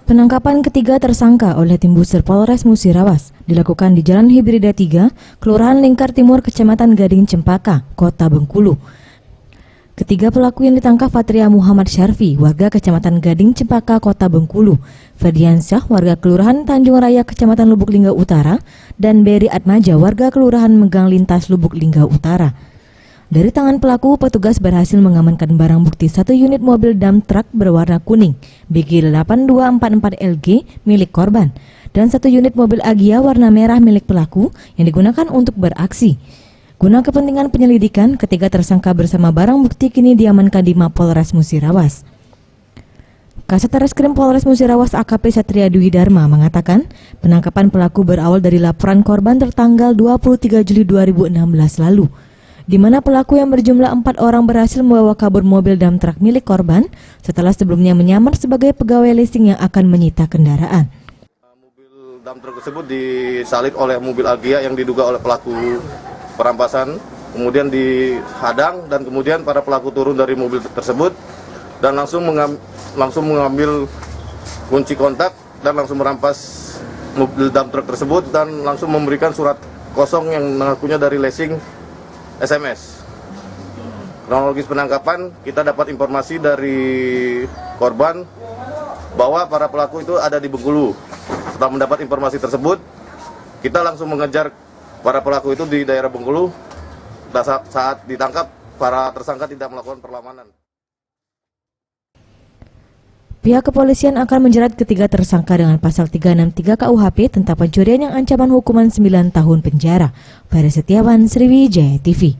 Penangkapan ketiga tersangka oleh tim Buser Polres Musirawas dilakukan di Jalan Hibrida 3, Kelurahan Lingkar Timur, Kecamatan Gading Cempaka, Kota Bengkulu. Ketiga pelaku yang ditangkap Fatria Muhammad Syarfi, warga Kecamatan Gading Cempaka, Kota Bengkulu, Ferdiansyah, warga Kelurahan Tanjung Raya, Kecamatan Lubuk Linggau Utara, dan Beri Atmaja, warga Kelurahan Megang Lintas, Lubuk Linggau Utara. Dari tangan pelaku, petugas berhasil mengamankan barang bukti 1 unit mobil dump truck berwarna kuning BG8244LG milik korban dan 1 unit mobil Agia warna merah milik pelaku yang digunakan untuk beraksi. Guna kepentingan penyelidikan, ketiga tersangka bersama barang bukti kini diamankan di Mapolres Musirawas. Kasat Reskrim Polres Musirawas AKP Satria Dwi Dharma mengatakan penangkapan pelaku berawal dari laporan korban tertanggal 23 Juli 2016 lalu, di mana pelaku yang berjumlah 4 orang berhasil membawa kabur mobil dump truck milik korban setelah sebelumnya menyamar sebagai pegawai leasing yang akan menyita kendaraan. Mobil dump truck tersebut disalip oleh mobil Agia yang diduga oleh pelaku perampasan, kemudian dihadang dan kemudian para pelaku turun dari mobil tersebut dan langsung mengambil kunci kontak dan langsung merampas mobil dump truck tersebut dan langsung memberikan surat kosong yang mengakunya dari leasing SMS. Kronologis penangkapan, kita dapat informasi dari korban bahwa para pelaku itu ada di Bengkulu. Setelah mendapat informasi tersebut, kita langsung mengejar para pelaku itu di daerah Bengkulu. Saat ditangkap, para tersangka tidak melakukan perlawanan. Pihak kepolisian akan menjerat ketiga tersangka dengan pasal 363 KUHP tentang pencurian yang ancaman hukuman 9 tahun penjara. Ferry Setiawan, Sriwijaya TV.